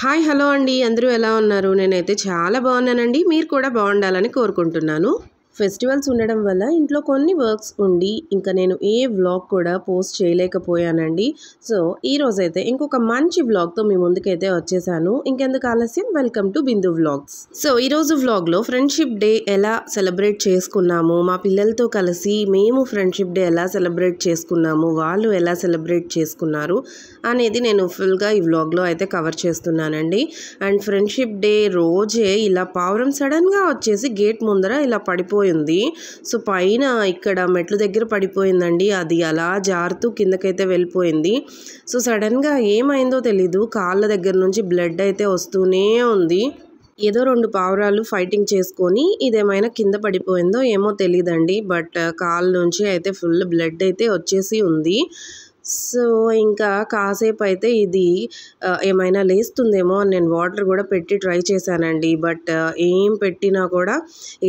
Hi hello అండి అందరూ ఎలా ఉన్నారు? నేనైతే చాలా బాగున్నానండి. మీరు కూడా బాగుండాలని కోరుకుంటున్నాను. ఫెస్టివల్స్ ఉండడం వల్ల ఇంట్లో కొన్ని వర్క్స్ ఉండి ఇంకా నేను ఏ వ్లాగ్ కూడా పోస్ట్ చేయలేకపోయానండి. సో ఈ రోజైతే ఇంకొక మంచి వ్లాగ్తో మీ ముందుకైతే వచ్చేసాను. ఇంకెందుకు ఆలస్యం, welcome to Bindu vlogs. So ఈరోజు వ్లాగ్లో ఫ్రెండ్షిప్ డే ఎలా సెలబ్రేట్ చేసుకున్నాము, మా పిల్లలతో కలిసి మేము ఫ్రెండ్షిప్ డే ఎలా సెలబ్రేట్ చేసుకున్నాము, వాళ్ళు ఎలా సెలబ్రేట్ చేసుకున్నారు అనేది నేను ఫుల్గా ఈ వ్లాగ్లో అయితే కవర్ చేస్తున్నానండి. అండ్ ఫ్రెండ్షిప్ డే రోజే ఇలా పావురం సడన్గా వచ్చేసి గేట్ ముందర ఇలా పడిపోయింది. సో పైన ఇక్కడ మెట్ల దగ్గర పడిపోయిందండి. అది అలా జారుతూ కిందకైతే వెళ్ళిపోయింది. సో సడన్గా ఏమైందో తెలీదు, కాళ్ళ దగ్గర నుంచి బ్లడ్ అయితే వస్తూనే ఉంది. ఏదో 2 పావురాలు ఫైటింగ్ చేసుకొని ఇదేమైనా కింద పడిపోయిందో ఏమో తెలియదండి. బట్ కాళ్ళ నుంచి అయితే ఫుల్ బ్లడ్ అయితే వచ్చేసి ఉంది. సో ఇంకా కాసేపు అయితే ఇది ఏమైనా లేస్తుందేమో అని నేను వాటర్ కూడా పెట్టి ట్రై చేశానండి. బట్ ఏం పెట్టినా కూడా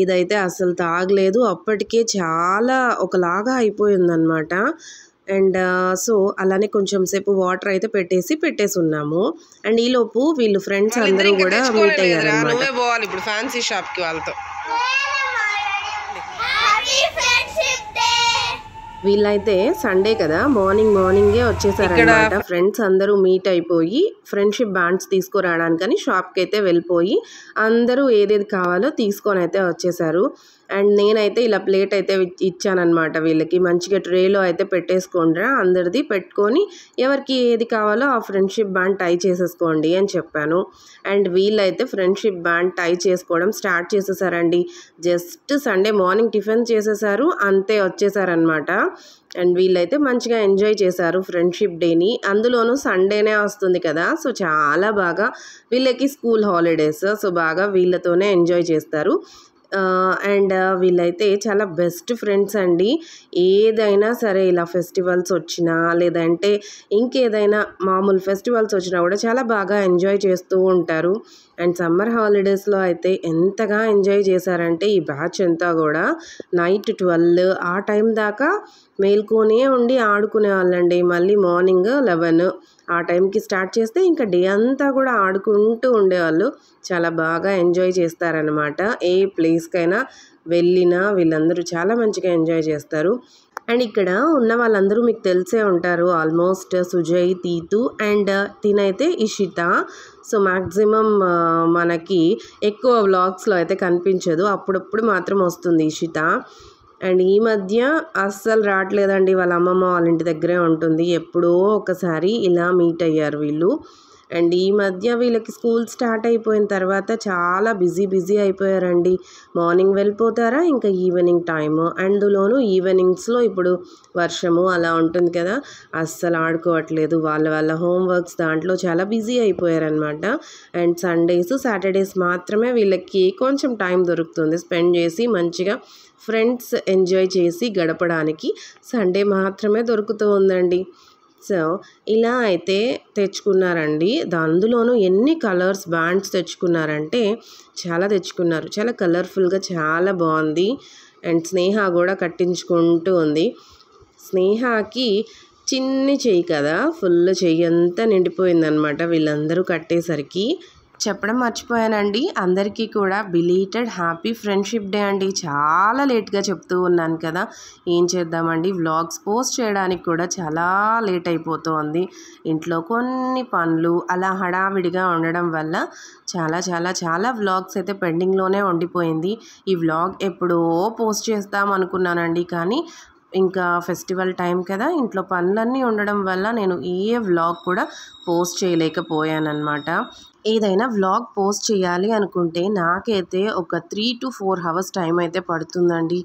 ఇదైతే అసలు తాగలేదు. అప్పటికే చాలా ఒకలాగా అయిపోయిందనమాట. అండ్ సో అలానే కొంచెం సేపు వాటర్ అయితే పెట్టేసి ఉన్నాము. అండ్ ఈలోపు వీళ్ళు ఫ్రెండ్స్ అందరూ కూడా మీట్ అయ్యారన్నమాట. నువ్వే పోవాలి ఇప్పుడు ఫ్యాన్సీ షాప్ కి వాళ్ళతో. వీళ్ళైతే సండే కదా మార్నింగే వచ్చేసారనమాట. ఫ్రెండ్స్ అందరూ మీట్ అయిపోయి ఫ్రెండ్షిప్ బ్యాండ్స్ తీసుకురావడానికని షాప్కి అయితే వెళ్ళిపోయి అందరూ ఏదేది కావాలో తీసుకొని అయితే వచ్చేసారు. అండ్ నేనైతే ఇలా ప్లేట్ అయితే ఇచ్చానమాట వీళ్ళకి. మంచిగా ట్రేలో అయితే పెట్టేసుకోండిరా, అందరిది పెట్టుకొని ఎవరికి ఏది కావాలో ఆ ఫ్రెండ్షిప్ బ్యాండ్ టై చేసేసుకోండి అని చెప్పాను. అండ్ వీళ్ళైతే ఫ్రెండ్షిప్ బ్యాండ్ టై చేసుకోవడం స్టార్ట్ చేసేసారండి. జస్ట్ సండే మార్నింగ్ టిఫిన్ చేసేసారు, అంతే వచ్చేసారనమాట. అండ్ వీళ్ళైతే మంచిగా ఎంజాయ్ చేశారు ఫ్రెండ్షిప్ డేని. అందులోనూ సండేనే వస్తుంది కదా, సో చాలా బాగా వీళ్ళకి స్కూల్ హాలిడేస్, సో బాగా వీళ్ళతోనే ఎంజాయ్ చేస్తారు. అండ్ వీళ్ళైతే చాలా బెస్ట్ ఫ్రెండ్స్ అండి. ఏదైనా సరే ఇలా ఫెస్టివల్స్ వచ్చినా లేదంటే ఇంకేదైనా మామూలు ఫెస్టివల్స్ వచ్చినా కూడా చాలా బాగా ఎంజాయ్ చేస్తూ ఉంటారు. అండ్ సమ్మర్ హాలిడేస్లో అయితే ఎంతగా ఎంజాయ్ చేశారంటే ఈ బ్యాచ్ అంతా కూడా నైట్ 12 ఆ టైం దాకా మేల్కొనే ఉండి ఆడుకునే వాళ్ళండి. మళ్ళీ మార్నింగ్ 11 ఆ టైంకి స్టార్ట్ చేస్తే ఇంకా డే అంతా కూడా ఆడుకుంటూ ఉండేవాళ్ళు. చాలా బాగా ఎంజాయ్ చేస్తారనమాట. ఏ ప్లేస్కైనా వెళ్ళినా వీళ్ళందరూ చాలా మంచిగా ఎంజాయ్ చేస్తారు. అండ్ ఇక్కడ ఉన్న వాళ్ళందరూ మీకు తెలిసే ఉంటారు ఆల్మోస్ట్. సుజయ్, తీతు అండ్ తినైతే ఇషిత. సో మ్యాక్సిమం మనకి ఎక్కువ వ్లాగ్స్లో అయితే కనిపించదు, అప్పుడప్పుడు మాత్రం వస్తుంది ఇషిత. అండ్ ఈ మధ్య అస్సలు రావట్లేదండి, వాళ్ళ అమ్మమ్మ వాళ్ళ ఇంటి దగ్గరే ఉంటుంది. ఎప్పుడో ఒకసారి ఇలా మీట్ అయ్యారు వీళ్ళు. అండ్ ఈ మధ్య వీళ్ళకి స్కూల్ స్టార్ట్ అయిపోయిన తర్వాత చాలా బిజీ అయిపోయారండి. మార్నింగ్ వెళ్ళిపోతారా ఇంకా ఈవినింగ్ టైము, అందులోనూ ఈవినింగ్స్లో ఇప్పుడు వర్షము అలా ఉంటుంది కదా, అస్సలు ఆడుకోవట్లేదు. వాళ్ళ హోంవర్క్స్ దాంట్లో చాలా బిజీ అయిపోయారనమాట. అండ్ సండేస్ సాటర్డేస్ మాత్రమే వీళ్ళకి కొంచెం టైం దొరుకుతుంది స్పెండ్ చేసి మంచిగా ఫ్రెండ్స్ ఎంజాయ్ చేసి గడపడానికి. సండే మాత్రమే దొరుకుతూ ఉందండి. సో ఇలా అయితే తెచ్చుకున్నారండి. అందులోనూ ఎన్ని కలర్స్ బ్యాండ్స్ తెచ్చుకున్నారంటే చాలా తెచ్చుకున్నారు. చాలా కలర్ఫుల్గా చాలా బాగుంది. అండ్ స్నేహ కూడా కట్టించుకుంటూ ఉంది. స్నేహకి చిన్ని చెయ్యి కదా, ఫుల్ చెయ్యి అంతా నిండిపోయిందనమాట వీళ్ళందరూ కట్టేసరికి. చెప్పడం మర్చిపోయానండి, అందరికీ కూడా బిలీటెడ్ హ్యాపీ ఫ్రెండ్షిప్ డే అండి. చాలా లేట్గా చెప్తూ ఉన్నాను కదా, ఏం చేద్దామండి, వ్లాగ్స్ పోస్ట్ చేయడానికి కూడా చాలా లేట్ అయిపోతుంది. ఇంట్లో కొన్ని పనులు అలా హడావిడిగా ఉండడం వల్ల చాలా వ్లాగ్స్ అయితే పెండింగ్లోనే ఉండిపోయింది. ఈ వ్లాగ్ ఎప్పుడో పోస్ట్ చేద్దాం అనుకున్నానండి, కానీ ఇంకా ఫెస్టివల్ టైం కదా, ఇంట్లో పనులన్నీ ఉండడం వల్ల నేను ఏ వ్లాగ్ కూడా పోస్ట్ చేయలేకపోయానన్నమాట. ఏదైనా వ్లాగ్ పోస్ట్ చేయాలి అనుకుంటే నాకైతే ఒక 3 to 4 hours టైం అయితే పడుతుందండి.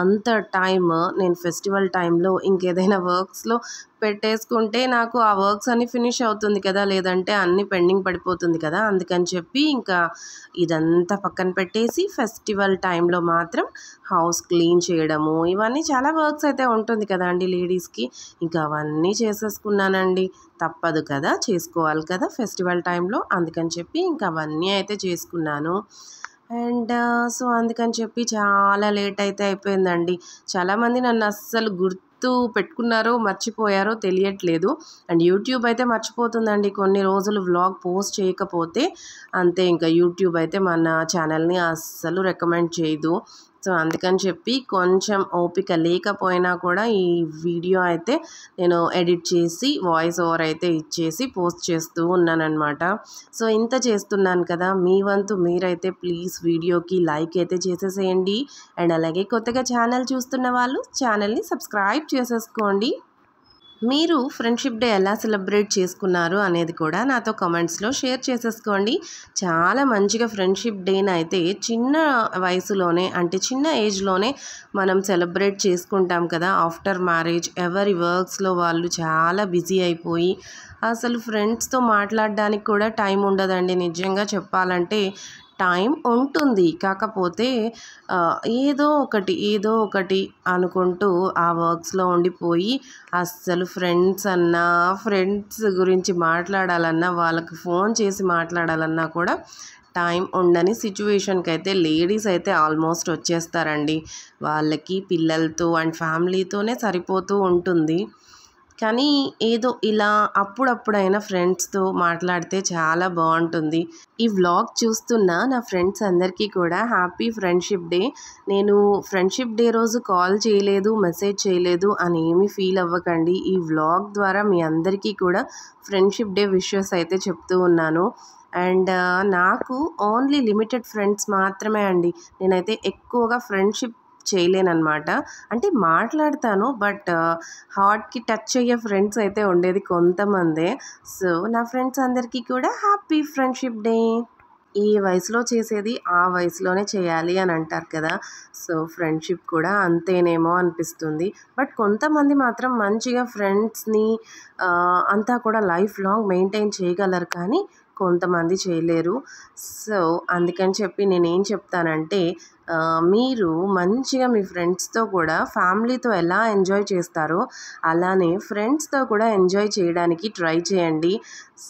అంత టైం నేను ఫెస్టివల్ టైంలో ఇంకేదైనా వర్క్స్లో పెట్టేసుకుంటే నాకు ఆ వర్క్స్ అన్నీ ఫినిష్ అవుతుంది కదా, లేదంటే అన్నీ పెండింగ్ పడిపోతుంది కదా. అందుకని చెప్పి ఇంకా ఇదంతా పక్కన పెట్టేసి ఫెస్టివల్ టైంలో మాత్రం హౌస్ క్లీన్ చేయడము ఇవన్నీ చాలా వర్క్స్ అయితే ఉంటుంది కదా అండి లేడీస్కి, ఇంకా అవన్నీ చేసేసుకున్నానండి. తప్పదు కదా, చేసుకోవాలి కదా ఫెస్టివల్ టైంలో. అందుకని చెప్పి ఇంకా అవన్నీ అయితే చేసుకున్నాను. అండ్ సో అందుకని చెప్పి చాలా లేట్ అయితే అయిపోయిందండి. చాలామంది నన్ను అస్సలు గుర్తు పెట్టుకున్నారో మర్చిపోయారో తెలియట్లేదు. అండ్ యూట్యూబ్ అయితే మర్చిపోతుందండి కొన్ని రోజులు వ్లాగ్ పోస్ట్ చేయకపోతే. అంతే, ఇంకా యూట్యూబ్ అయితే మన ఛానల్ని అస్సలు రికమెండ్ చేయదు. సో అందుకని చెప్పి కొంచెం ఓపిక లేకపోయినా కూడా ఈ వీడియో అయితే నేను ఎడిట్ చేసి వాయిస్ ఓవర్ అయితే ఇచ్చేసి పోస్ట్ చేస్తూ ఉన్నానన్నమాట. సో ఇంత చేస్తున్నాను కదా, మీ వంతు మీరైతే ప్లీజ్ వీడియోకి లైక్ అయితే చేసేసేయండి. అండ్ అలాగే కొత్తగా ఛానల్ చూస్తున్న వాళ్ళు ఛానల్ని సబ్స్క్రైబ్ చేసేసుకోండి. మీరు ఫ్రెండ్షిప్ డే ఎలా సెలబ్రేట్ చేసుకున్నారు అనేది కూడా నాతో కామెంట్స్లో షేర్ చేసేసుకోండి. చాలా మంచిగా ఫ్రెండ్షిప్ డేని అయితే చిన్న వయసులోనే, అంటే చిన్న ఏజ్లోనే మనం సెలబ్రేట్ చేసుకుంటాం కదా. ఆఫ్టర్ మ్యారేజ్ ఎవరి వర్క్స్లో వాళ్ళు చాలా బిజీ అయిపోయి అసలు ఫ్రెండ్స్తో మాట్లాడడానికి కూడా టైం ఉండదండి. నిజంగా చెప్పాలంటే టైం ఉంటుంది, కాకపోతే ఏదో ఒకటి అనుకుంటూ ఆ వర్క్స్లో ఉండిపోయి అస్సలు ఫ్రెండ్స్ గురించి మాట్లాడాలన్నా, వాళ్ళకి ఫోన్ చేసి మాట్లాడాలన్నా కూడా టైం ఉండని సిచ్యువేషన్కి అయితే లేడీస్ అయితే ఆల్మోస్ట్ వచ్చేస్తారండి. వాళ్ళకి పిల్లలతో అండ్ ఫ్యామిలీతోనే సరిపోతూ ఉంటుంది. కానీ ఏదో ఇలా అప్పుడప్పుడైనా ఫ్రెండ్స్తో మాట్లాడితే చాలా బాగుంటుంది. ఈ వ్లాగ్ చూస్తున్న నా ఫ్రెండ్స్ అందరికీ కూడా హ్యాపీ ఫ్రెండ్షిప్ డే. నేను ఫ్రెండ్షిప్ డే రోజు కాల్ చేయలేదు, మెసేజ్ చేయలేదు అని ఏమీ ఫీల్ అవ్వకండి. ఈ వ్లాగ్ ద్వారా మీ అందరికీ కూడా ఫ్రెండ్షిప్ డే విషెస్ అయితే చెప్తూ ఉన్నాను. అండ్ నాకు ఓన్లీ లిమిటెడ్ ఫ్రెండ్స్ మాత్రమే అండి. నేనైతే ఎక్కువగా ఫ్రెండ్షిప్ చేయలేనన్నమాట. అంటే మాట్లాడతాను, బట్ హార్ట్కి టచ్ అయ్యే ఫ్రెండ్స్ అయితే ఉండేది కొంతమందే. సో నా ఫ్రెండ్స్ అందరికీ కూడా హ్యాపీ ఫ్రెండ్షిప్ డే. ఈ వయసులో చేసేది ఆ వయసులోనే చేయాలి అని అంటారు కదా. సో ఫ్రెండ్షిప్ కూడా అంతేనేమో అనిపిస్తుంది. బట్ కొంతమంది మాత్రం మంచిగా ఫ్రెండ్స్ని అంతా కూడా లైఫ్ లాంగ్ మెయింటైన్ చేయగలరు, కానీ కొంతమంది చేయలేరు. సో అందుకని చెప్పి నేనేం చెప్తానంటే, మీరు మంచిగా మీ ఫ్రెండ్స్తో కూడా ఫ్యామిలీతో ఎలా ఎంజాయ్ చేస్తారో అలానే ఫ్రెండ్స్తో కూడా ఎంజాయ్ చేయడానికి ట్రై చేయండి.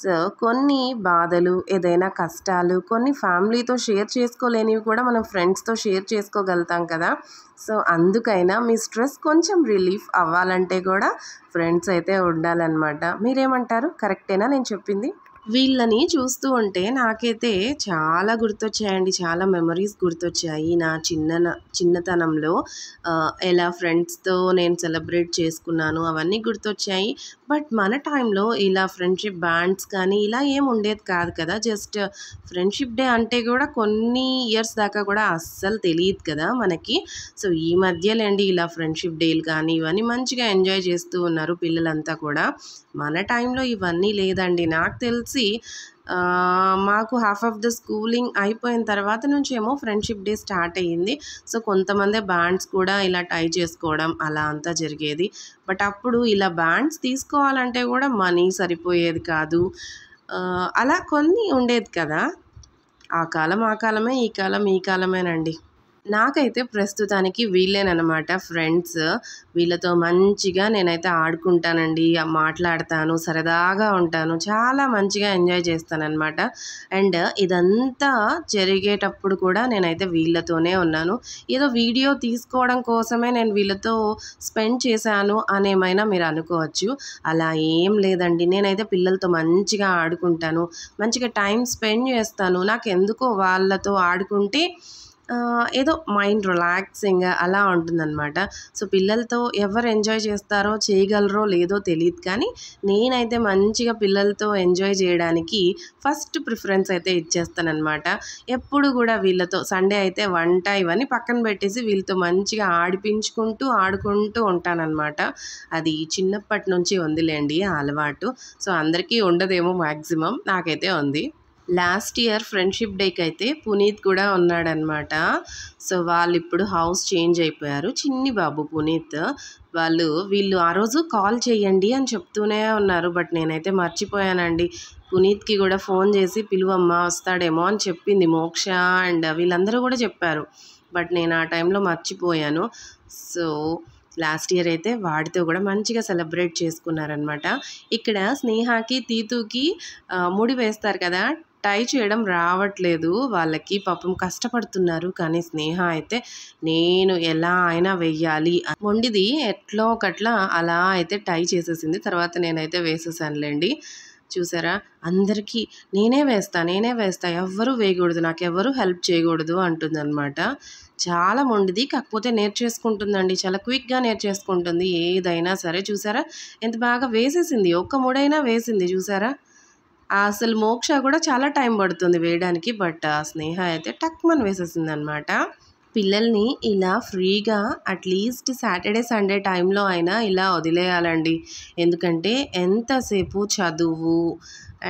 సో కొన్ని బాధలు, ఏదైనా కష్టాలు కొన్ని ఫ్యామిలీతో షేర్ చేసుకోలేనివి కూడా మనం ఫ్రెండ్స్తో షేర్ చేసుకోగలుగుతాం కదా. సో అందుకైనా మీ స్ట్రెస్ కొంచెం రిలీఫ్ అవ్వాలంటే కూడా ఫ్రెండ్స్ అయితే ఉండాలన్నమాట. మీరేమంటారు? కరెక్టేనా నేను చెప్పింది? వీళ్ళని చూస్తూ ఉంటే నాకైతే చాలా గుర్తొచ్చాయండి. చాలా మెమరీస్ గుర్తొచ్చాయి నా చిన్నతనంలో. ఎలా ఫ్రెండ్స్తో నేను సెలబ్రేట్ చేసుకున్నాను అవన్నీ గుర్తొచ్చాయి. బట్ మన టైంలో ఇలా ఫ్రెండ్షిప్ బ్యాండ్స్ కానీ ఇలా ఏం ఉండేది కాదు కదా. జస్ట్ ఫ్రెండ్షిప్ డే అంటే కూడా కొన్ని ఇయర్స్ దాకా కూడా అస్సలు తెలియదు కదా మనకి. సో ఈ మధ్యలేండి ఇలా ఫ్రెండ్షిప్ డేలు కానీ ఇవన్నీ మంచిగా ఎంజాయ్ చేస్తూ ఉన్నారు పిల్లలంతా కూడా. మన టైంలో ఇవన్నీ లేదండి. నాకు తెలిసి మాకు హాఫ్ ఆఫ్ ద స్కూలింగ్ అయిపోయిన తర్వాత నుంచి ఏమో ఫ్రెండ్షిప్ డే స్టార్ట్ అయ్యింది. సో కొంతమంది బ్యాండ్స్ కూడా ఇలా టై చేసుకోవడం అలా అంతా జరిగేది. బట్ అప్పుడు ఇలా బ్యాండ్స్ తీసుకోవాలంటే కూడా మనీ సరిపోయేది కాదు. అలా కొన్ని ఉండేది కదా. ఆ కాలమే, ఈ కాలం ఈ కాలమేనండి. నాకైతే ప్రస్తుతానికి వీళ్ళేనమాట ఫ్రెండ్స్. వీళ్ళతో మంచిగా నేనైతే ఆడుకుంటానండి, మాట్లాడతాను, సరదాగా ఉంటాను, చాలా మంచిగా ఎంజాయ్ చేస్తానన్నమాట. అండ్ ఇదంతా జరిగేటప్పుడు కూడా నేనైతే వీళ్ళతోనే ఉన్నాను. ఏదో వీడియో తీసుకోవడం కోసమే నేను వీళ్ళతో స్పెండ్ చేశాను అనేమైనా మీరు అనుకోవచ్చు. అలా ఏం లేదండి. నేనైతే పిల్లలతో మంచిగా ఆడుకుంటాను, మంచిగా టైం స్పెండ్ చేస్తాను. నాకు ఎందుకో వాళ్ళతో ఆడుకుంటే ఏదో మైండ్ రిలాక్సింగ్ అలా ఉంటుందన్నమాట. సో పిల్లలతో ఎవరు ఎంజాయ్ చేస్తారో చేయగలరో లేదో తెలియదు, కానీ నేనైతే మంచిగా పిల్లలతో ఎంజాయ్ చేయడానికి ఫస్ట్ ప్రిఫరెన్స్ అయితే ఇచ్చేస్తానన్నమాట. ఎప్పుడు కూడా వీళ్ళతో సండే అయితే వంట ఇవన్నీ పక్కన పెట్టేసి వీళ్ళతో మంచిగా ఆడుకుంటూ ఉంటానన్నమాట. అది చిన్నప్పటి నుంచి ఉందిలేండి ఆ అలవాటు. సో అందరికీ ఉండదేమో మ్యాక్సిమం, నాకైతే ఉంది. లాస్ట్ ఇయర్ ఫ్రెండ్షిప్ డేకి అయితే పునీత్ కూడా ఉన్నాడనమాట. సో వాళ్ళు ఇప్పుడు హౌస్ చేంజ్ అయిపోయారు. చిన్ని బాబు పునీత్. వీళ్ళు ఆ రోజు కాల్ చేయండి అని చెప్తూనే ఉన్నారు, బట్ నేనైతే మర్చిపోయానండి. పునీత్కి కూడా ఫోన్ చేసి పిలువమ్మ వస్తాడేమో అని చెప్పింది మోక్ష, అండ్ వీళ్ళందరూ కూడా చెప్పారు. బట్ నేను ఆ టైంలో మర్చిపోయాను. సో లాస్ట్ ఇయర్ అయితే వాడితో కూడా మంచిగా సెలబ్రేట్ చేసుకున్నారనమాట. ఇక్కడ స్నేహాకి తీతుకి ముడి వేస్తారు కదా, టై చేయడం రావట్లేదు వాళ్ళకి, పాపం కష్టపడుతున్నారు. కానీ స్నేహ అయితే నేను ఎలా అయినా వెయ్యాలి మొండిది, ఎట్లో ఒకట్లా అలా అయితే టై చేసేసింది. తర్వాత నేనైతే వేసేసానులేండి. చూసారా, అందరికీ నేనే వేస్తా, ఎవ్వరూ వేయకూడదు, నాకెవ్వరూ హెల్ప్ చేయకూడదు అంటుందన్నమాట. చాలా మొండిది, కాకపోతే నేర్చేసుకుంటుందండి, చాలా క్విక్గా నేర్చేసుకుంటుంది ఏదైనా సరే. చూసారా ఎంత బాగా వేసేసింది, ఒక్క ముడైనా వేసింది చూసారా. అసలు మోక్ష కూడా చాలా టైం పడుతుంది వేయడానికి, బట్ స్నేహ అయితే టక్మని వేసేసింది అనమాట. పిల్లల్ని ఇలా ఫ్రీగా అట్లీస్ట్ సాటర్డే సండే టైంలో అయినా ఇలా వదిలేయాలండి. ఎందుకంటే ఎంతసేపు చదువు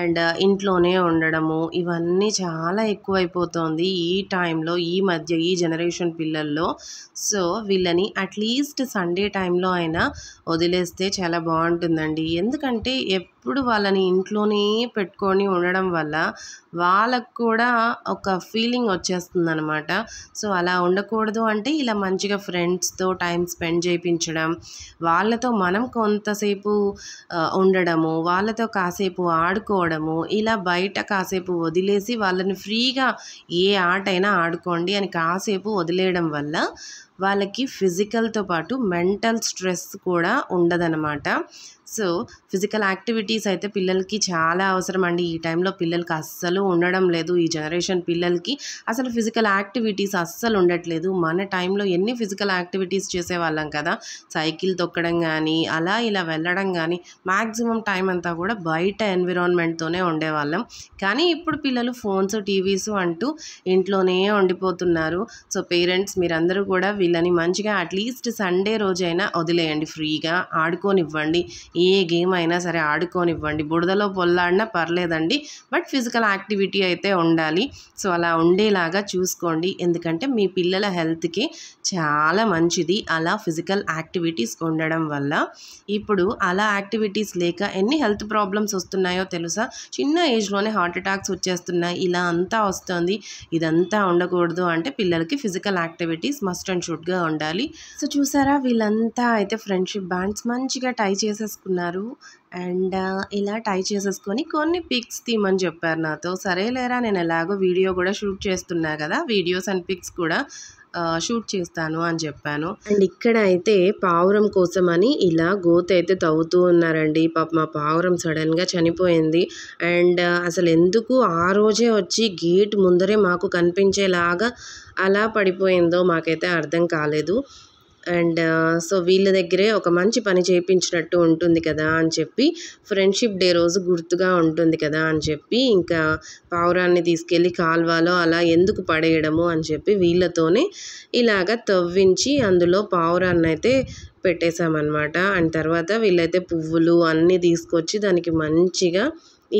అండ్ ఇంట్లోనే ఉండడము ఇవన్నీ చాలా ఎక్కువైపోతుంది ఈ టైంలో, ఈ మధ్య ఈ జనరేషన్ పిల్లల్లో. సో వీళ్ళని అట్లీస్ట్ సండే టైంలో అయినా వదిలేస్తే చాలా బాగుంటుందండి. ఎందుకంటే ఎప్పుడు వాళ్ళని ఇంట్లోనే పెట్టుకొని ఉండడం వల్ల వాళ్ళకు కూడా ఒక ఫీలింగ్ వచ్చేస్తుంది అనమాట. సో అలా ఉండకూడదు అంటే ఇలా మంచిగా ఫ్రెండ్స్తో టైం స్పెండ్ చేయించడం, వాళ్ళతో మనం కొంతసేపు ఉండడము, వాళ్ళతో కాసేపు ఆడుకోవడము, ఇలా బయట కాసేపు వదిలేసి వాళ్ళని ఫ్రీగా ఏ ఆట అయినా ఆడుకోండి అని కాసేపు వదిలేయడం వల్ల వాళ్ళకి ఫిజికల్తో పాటు మెంటల్ స్ట్రెస్ కూడా ఉండదన్నమాట. సో ఫిజికల్ యాక్టివిటీస్ అయితే పిల్లలకి చాలా అవసరం అండి. ఈ టైంలో పిల్లలకి అస్సలు ఉండడం లేదు, ఈ జనరేషన్ పిల్లలకి అసలు ఫిజికల్ యాక్టివిటీస్ అస్సలు ఉండట్లేదు. మన టైంలో ఎన్ని ఫిజికల్ యాక్టివిటీస్ చేసేవాళ్ళం కదా, సైకిల్ తొక్కడం కానీ అలా ఇలా వెళ్ళడం కానీ, మ్యాక్సిమం టైం అంతా కూడా బయట ఎన్విరాన్మెంట్తోనే ఉండేవాళ్ళం. కానీ ఇప్పుడు పిల్లలు ఫోన్స్ టీవీస్ అంటూ ఇంట్లోనే ఉండిపోతున్నారు. సో పేరెంట్స్ మీరందరూ కూడా వీళ్ళని మంచిగా అట్లీస్ట్ సండే రోజైనా వదిలేయండి, ఫ్రీగా ఆడుకోనివ్వండి, ఏ గేమ్ అయినా సరే ఆడుకోనివ్వండి, బుడదలో పొల్లాడినా పర్లేదండి, బట్ ఫిజికల్ యాక్టివిటీ అయితే ఉండాలి. సో అలా ఉండేలాగా చూసుకోండి, ఎందుకంటే మీ పిల్లల హెల్త్కి చాలా మంచిది అలా ఫిజికల్ యాక్టివిటీస్ ఉండడం వల్ల. ఇప్పుడు అలా యాక్టివిటీస్ లేక ఎన్ని హెల్త్ ప్రాబ్లమ్స్ వస్తున్నాయో తెలుసా, చిన్న ఏజ్లోనే హార్ట్ అటాక్స్ వచ్చేస్తున్నాయి, ఇలా అంతా వస్తుంది. ఇదంతా ఉండకూడదు అంటే పిల్లలకి ఫిజికల్ యాక్టివిటీస్ మస్ట్ అండ్ షుడ్గా ఉండాలి. సో చూసారా, వీళ్ళంతా అయితే ఫ్రెండ్షిప్ బ్యాండ్స్ మంచిగా టై చేసేసుకున్నారు. అండ్ ఇలా టై చేసేసుకొని కొన్ని పిక్స్ తీయమని చెప్పారు నాతో. సరేలేరా, నేను ఎలాగో వీడియో కూడా షూట్ చేస్తున్నా కదా, వీడియోస్ అండ్ పిక్స్ కూడా షూట్ చేస్తాను అని చెప్పాను. అండ్ ఇక్కడ అయితే పావురం కోసం అని ఇలా గోత్ అయితే తవ్వుతూ ఉన్నారండి. పాప మా పావురం సడన్గా చనిపోయింది. అండ్ అసలు ఎందుకు ఆ రోజే వచ్చి గేట్ ముందరే మాకు కనిపించేలాగా అలా పడిపోయిందో మాకైతే అర్థం కాలేదు. అండ్ సో వీళ్ళ దగ్గరే ఒక మంచి పని చేయించినట్టు ఉంటుంది కదా అని చెప్పి, ఫ్రెండ్షిప్ డే రోజు గుర్తుగా ఉంటుంది కదా అని చెప్పి, ఇంకా పావురాన్ని తీసుకెళ్ళి కాల్వాలో అలా ఎందుకు పడేయడము అని చెప్పి వీళ్ళతోనే ఇలాగ తవ్వించి అందులో పావురాన్ని అయితే పెట్టేశామన్నమాట. అండ్ తర్వాత వీళ్ళైతే పువ్వులు అన్నీ తీసుకొచ్చి దానికి మంచిగా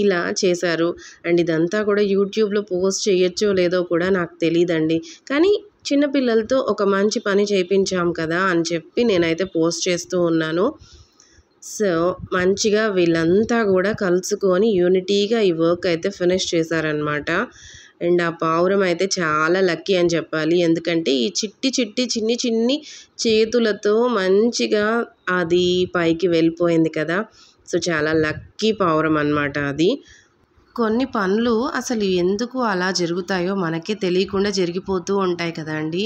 ఇలా చేశారు. అండ్ ఇదంతా కూడా యూట్యూబ్లో పోస్ట్ చేయొచ్చో లేదో కూడా నాకు తెలియదండి, కానీ చిన్నపిల్లలతో ఒక మంచి పని చేయించాం కదా అని చెప్పి నేనైతే పోస్ట్ చేస్తూ ఉన్నాను. సో మంచిగా వీళ్ళంతా కూడా కలుసుకొని యూనిటీగా ఈ వర్క్ అయితే ఫినిష్ చేశారనమాట. అండ్ ఆ పావురం అయితే చాలా లక్కీ అని చెప్పాలి, ఎందుకంటే ఈ చిన్ని చిన్ని చేతులతో మంచిగా అది పైకి వెళ్ళిపోయింది కదా. సో చాలా లక్కీ పావురం అన్నమాట అది. కొన్ని పనులు అసలు ఎందుకు అలా జరుగుతాయో మనకే తెలియకుండా జరిగిపోతూ ఉంటాయి కదండి.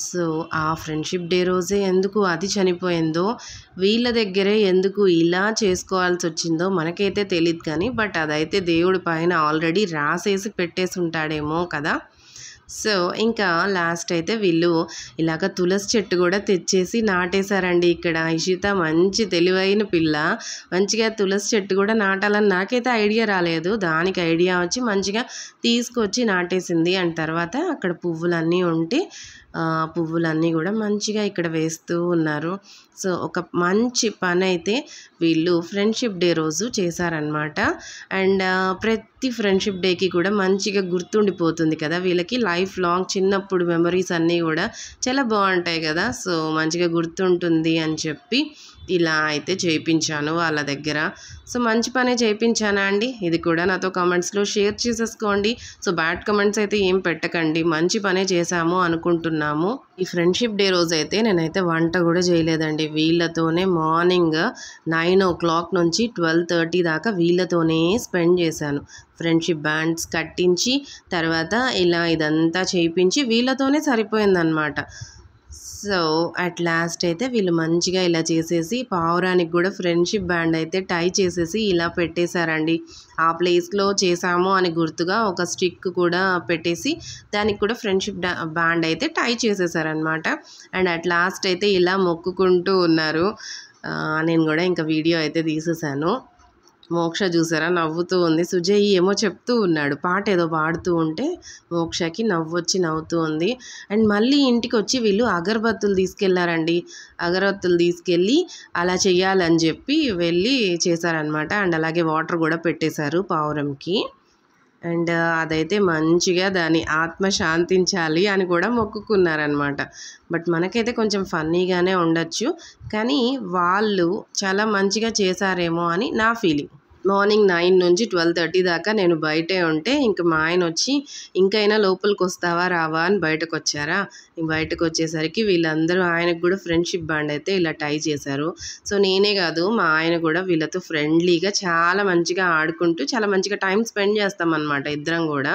సో ఆ ఫ్రెండ్షిప్ డే రోజే ఎందుకు అది చనిపోయిందో, వీళ్ళ దగ్గరే ఎందుకు ఇలా చేసుకోవాల్సి వచ్చిందో మనకైతే తెలియదు కానీ, బట్ అదైతే దేవుడి పైన ఆల్రెడీ రాసేసి పెట్టేసి ఉంటాడేమో కదా. సో ఇంకా లాస్ట్ అయితే వీళ్ళు ఇలాగ తులసి చెట్టు కూడా తెచ్చేసి నాటేశారండి. ఇక్కడ ఇషిత మంచి తెలివైన పిల్ల, మంచిగా తులసి చెట్టు కూడా నాటాలని నాకైతే ఐడియా రాలేదు, దానికి ఐడియా వచ్చి మంచిగా తీసుకొచ్చి నాటేసింది. అండ్ తర్వాత అక్కడ పువ్వులన్నీ ఉంటే పువ్వులన్నీ కూడా మంచిగా ఇక్కడ వేస్తూ ఉన్నారు. సో ఒక మంచి పని అయితే వీళ్ళు ఫ్రెండ్షిప్ డే రోజు చేశారనమాట. అండ్ ప్రతి ఫ్రెండ్షిప్ డేకి కూడా మంచిగా గుర్తుండిపోతుంది కదా వీళ్ళకి, లైఫ్ లాంగ్ చిన్నప్పుడు మెమరీస్ అన్నీ కూడా చాలా బాగుంటాయి కదా. సో మంచిగా గుర్తుంటుంది అని చెప్పి ఇలా అయితే చేయించాను వాళ్ళ దగ్గర. సో మంచి పనే చేయించానా అండి? ఇది కూడా నాతో కామెంట్స్లో షేర్ చేసేసుకోండి. సో బ్యాడ్ కామెంట్స్ అయితే ఏం పెట్టకండి, మంచి పనే చేశాము అనుకుంటున్నాము. ఈ ఫ్రెండ్షిప్ డే రోజు అయితే నేనైతే వంట కూడా చేయలేదండి. వీళ్ళతోనే మార్నింగ్ 9 o'clock నుంచి 12:30 దాకా వీళ్ళతోనే స్పెండ్ చేశాను. ఫ్రెండ్షిప్ బ్యాండ్స్ కట్టించి తర్వాత ఇలా ఇదంతా చేయించి వీళ్ళతోనే సరిపోయిందనమాట. సో అట్ లాస్ట్ అయితే వీళ్ళు మంచిగా ఇలా చేసేసి పావురానికి కూడా ఫ్రెండ్షిప్ బ్యాండ్ అయితే టై చేసేసి ఇలా పెట్టేశారండి. ఆ ప్లేస్లో చేసాము అని గుర్తుగా ఒక స్టిక్ కూడా పెట్టేసి దానికి కూడా ఫ్రెండ్షిప్ బ్యాండ్ అయితే టై చేసేసారనమాట. అండ్ అట్ లాస్ట్ అయితే ఇలా మొక్కుకుంటూ ఉన్నారు. నేను కూడా ఇంకా వీడియో అయితే తీసేసాను. మోక్ష చూసారా నవ్వుతూ ఉంది. సుజయ్ ఏమో చెప్తూ ఉన్నాడు, పాట ఏదో పాడుతూ ఉంటే మోక్షకి నవ్వొచ్చి నవ్వుతూ ఉంది. అండ్ మళ్ళీ ఇంటికి వచ్చి వీళ్ళు అగరబత్తులు తీసుకెళ్లారండి. అగరబత్తులు తీసుకెళ్ళి అలా చెయ్యాలని చెప్పి వెళ్ళి చేశారనమాట. అండ్ అలాగే వాటర్ కూడా పెట్టేశారు పావురంకి. అండ్ అదైతే మంచిగా దాని ఆత్మ శాంతించాలి అని కూడా మొక్కుకున్నారనమాట. బట్ మనకైతే కొంచెం ఫన్నీగానే ఉండొచ్చు, కానీ వాళ్ళు చాలా మంచిగా చేశారేమో అని నా ఫీలింగ్. మార్నింగ్ 9 నుంచి 12:30 దాకా నేను బయటే ఉంటే ఇంక మా ఆయన వచ్చి ఇంకైనా లోపలికి వస్తావా రావా అని బయటకు వచ్చారా. బయటకు వచ్చేసరికి వీళ్ళందరూ ఆయనకు కూడా ఫ్రెండ్షిప్ బ్యాండ్ అయితే ఇలా టై చేశారు. సో నేనే కాదు మా ఆయన కూడా వీళ్ళతో ఫ్రెండ్లీగా చాలా మంచిగా ఆడుకుంటూ చాలా మంచిగా టైం స్పెండ్ చేస్తామన్నమాట ఇద్దరం కూడా.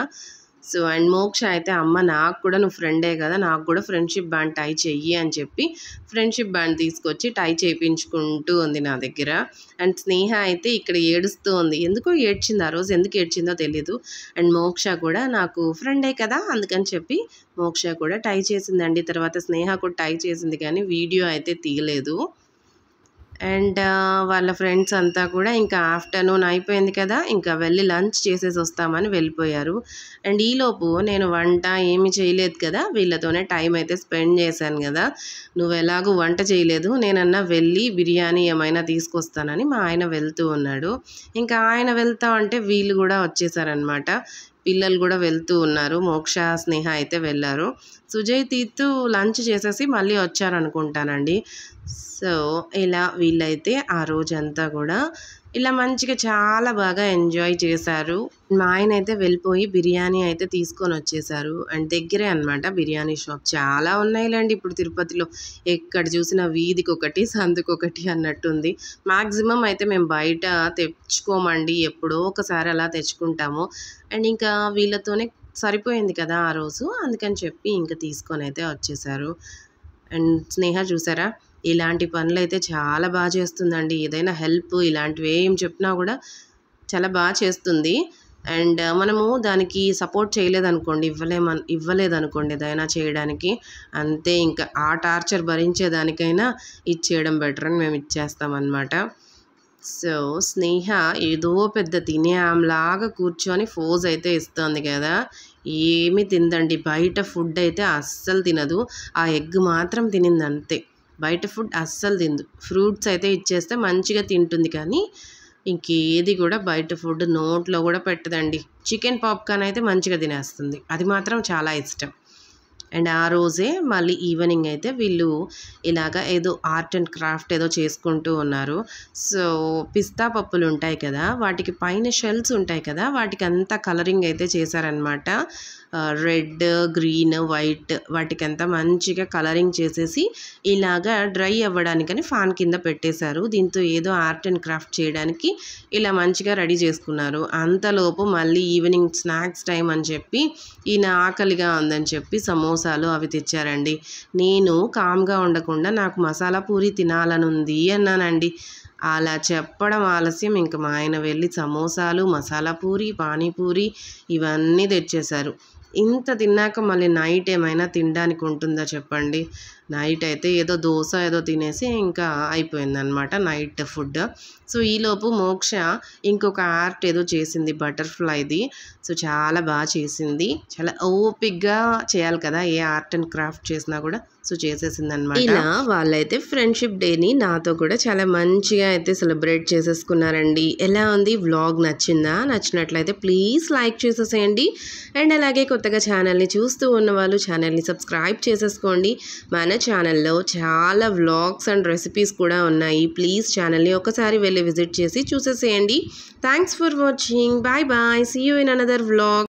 సో అండ్ మోక్ష అయితే అమ్మ నాకు కూడా నువ్వు ఫ్రెండే కదా, నాకు కూడా ఫ్రెండ్షిప్ బ్యాండ్ టై చెయ్యి అని చెప్పి ఫ్రెండ్షిప్ బ్యాండ్ తీసుకొచ్చి టై చేయించుకుంటూ ఉంది నా దగ్గర. అండ్ స్నేహ అయితే ఇక్కడ ఏడుస్తూ ఉంది. ఎందుకో ఏడ్చింది ఆ రోజు, ఎందుకు ఏడ్చిందో తెలీదు. అండ్ మోక్ష కూడా నాకు ఫ్రెండే కదా అందుకని చెప్పి మోక్ష కూడా టై చేసిందండి. తర్వాత స్నేహ కూడా టై చేసింది కానీ వీడియో అయితే తీయలేదు. అండ్ వాళ్ళ ఫ్రెండ్స్ అంతా కూడా ఇంకా ఆఫ్టర్నూన్ అయిపోయింది కదా, ఇంకా వెళ్ళి లంచ్ చేసేసి వస్తామని వెళ్ళిపోయారు. అండ్ ఈలోపు నేను వంట ఏమి చేయలేదు కదా, వీళ్ళతోనే టైం అయితే స్పెండ్ చేశాను కదా. నువ్వు ఎలాగూ వంట చేయలేదు, నేనన్నా వెళ్ళి బిర్యానీ ఏమైనా తీసుకొస్తానని మా ఆయన వెళ్తూ ఉన్నాడు. ఇంకా ఆయన వెళ్తా అంటే వీళ్ళు కూడా వచ్చేసారనమాట. పిల్లలు కూడా వెళ్తూ ఉన్నారు. మోక్ష స్నేహ అయితే వెళ్ళారు. సుజయ్ తీత్తు లంచ్ చేసేసి మళ్ళీ వచ్చారనుకుంటానండి. సో ఇలా వీళ్ళైతే ఆ రోజంతా కూడా ఇలా మంచిగా చాలా బాగా ఎంజాయ్ చేశారు. మా ఆయన అయితే వెళ్ళిపోయి బిర్యానీ అయితే తీసుకొని వచ్చేసారు. అండ్ దగ్గరే అనమాట బిర్యానీ షాప్. చాలా ఉన్నాయిలేండి ఇప్పుడు తిరుపతిలో, ఎక్కడ చూసినా వీధికి ఒకటి సందుకు ఒకటి అన్నట్టుంది. మ్యాక్సిమం అయితే మేము బయట తెచ్చుకోమండి, ఎప్పుడో ఒకసారి అలా తెచ్చుకుంటాము. అండ్ ఇంకా వీళ్ళతోనే సరిపోయింది కదా ఆ రోజు, అందుకని చెప్పి ఇంకా తీసుకొని అయితే వచ్చేసారు. అండ్ స్నేహ చూసారా ఇలాంటి పనులు అయితే చాలా బాగా చేస్తుందండి. ఏదైనా హెల్ప్ ఇలాంటివి ఏం చెప్పినా కూడా చాలా బాగా చేస్తుంది. అండ్ మనము దానికి సపోర్ట్ చేయలేదనుకోండి, ఇవ్వలేదనుకోండి ఏదైనా చేయడానికి, అంతే ఇంకా ఆ టార్చర్ భరించేదానికైనా ఇచ్చేయడం బెటర్ అని మేము ఇచ్చేస్తామన్నమాట. సో స్నేహ ఏదో పెద్ద తినే ఆమెలాగా కూర్చొని ఫోజ్ అయితే ఇస్తుంది కదా, ఏమీ తిందండి. బయట ఫుడ్ అయితే అస్సలు తినదు. ఆ ఎగ్ మాత్రం తినింది అంతే, బయట ఫుడ్ అస్సలు తిందు. ఫ్రూట్స్ అయితే ఇచ్చేస్తే మంచిగా తింటుంది కానీ ఇంకేది కూడా బయట ఫుడ్ నోట్లో కూడా పెట్టదండి. చికెన్ పాప్కార్న్ అయితే మంచిగా తినేస్తుంది, అది మాత్రం చాలా ఇష్టం. అండ్ ఆ రోజే మళ్ళీ ఈవినింగ్ అయితే వీళ్ళు ఇలాగ ఏదో ఆర్ట్ అండ్ క్రాఫ్ట్ ఏదో చేసుకుంటూ ఉన్నారు. సో పిస్తా పప్పులు ఉంటాయి కదా, వాటికి పైన షెల్స్ ఉంటాయి కదా, వాటికి అంతా కలరింగ్ అయితే చేశారనమాట. రెడ్, గ్రీన్, వైట్ వాటికంతా మంచిగా కలరింగ్ చేసేసి ఇలాగా డ్రై అవ్వడానికని ఫ్యాన్ కింద పెట్టేశారు. దీంతో ఏదో ఆర్ట్ అండ్ క్రాఫ్ట్ చేయడానికి ఇలా మంచిగా రెడీ చేసుకున్నారు. అంతలోపు మళ్ళీ ఈవినింగ్ స్నాక్స్ టైం అని చెప్పి ఈయన ఆకలిగా ఉందని చెప్పి సమోసాలు అవి తెచ్చారండి. నేను కామ్గా ఉండకుండా నాకు మసాలా పూరి తినాలని ఉంది అన్నానండి. అలా చెప్పడం ఆలస్యం ఇంకా మా ఆయన వెళ్ళి సమోసాలు, మసాలా పూరి, పానీపూరి ఇవన్నీ తెచ్చేశారు. ఇంత తిన్నాక మళ్ళీ నైట్ ఏమైనా తినడానికి ఉంటుందా చెప్పండి. నైట్ అయితే ఏదో దోశ ఏదో తినేసి ఇంకా అయిపోయిందనమాట నైట్ ఫుడ్. సో ఈలోపు మోక్ష ఇంకొక ఆర్ట్ ఏదో చేసింది బటర్ఫ్లైది. సో చాలా బాగా చేసింది, చాలా ఓపిక్గా చేయాలి కదా ఏ ఆర్ట్ అండ్ క్రాఫ్ట్ చేసినా కూడా. సో చేసేసింది అనమాట. ఇలా వాళ్ళైతే ఫ్రెండ్షిప్ డేని నాతో కూడా చాలా మంచిగా అయితే సెలబ్రేట్ చేసేసుకున్నారండి. ఎలా ఉంది వ్లాగ్, నచ్చిందా? నచ్చినట్లయితే ప్లీజ్ లైక్ చేసేసేయండి. అండ్ అలాగే కొత్త కొత్తగా ఛానల్ని చూస్తూ ఉన్న వాళ్ళు ఛానల్ని సబ్స్క్రైబ్ చేసేసుకోండి. మన ఛానల్లో చాలా వ్లాగ్స్ అండ్ రెసిపీస్ కూడా ఉన్నాయి. ప్లీజ్ ఛానల్ని ఒకసారి వెళ్ళి విజిట్ చేసి చూసేసేయండి. Thanks for watching. Bye bye. See you in another vlog.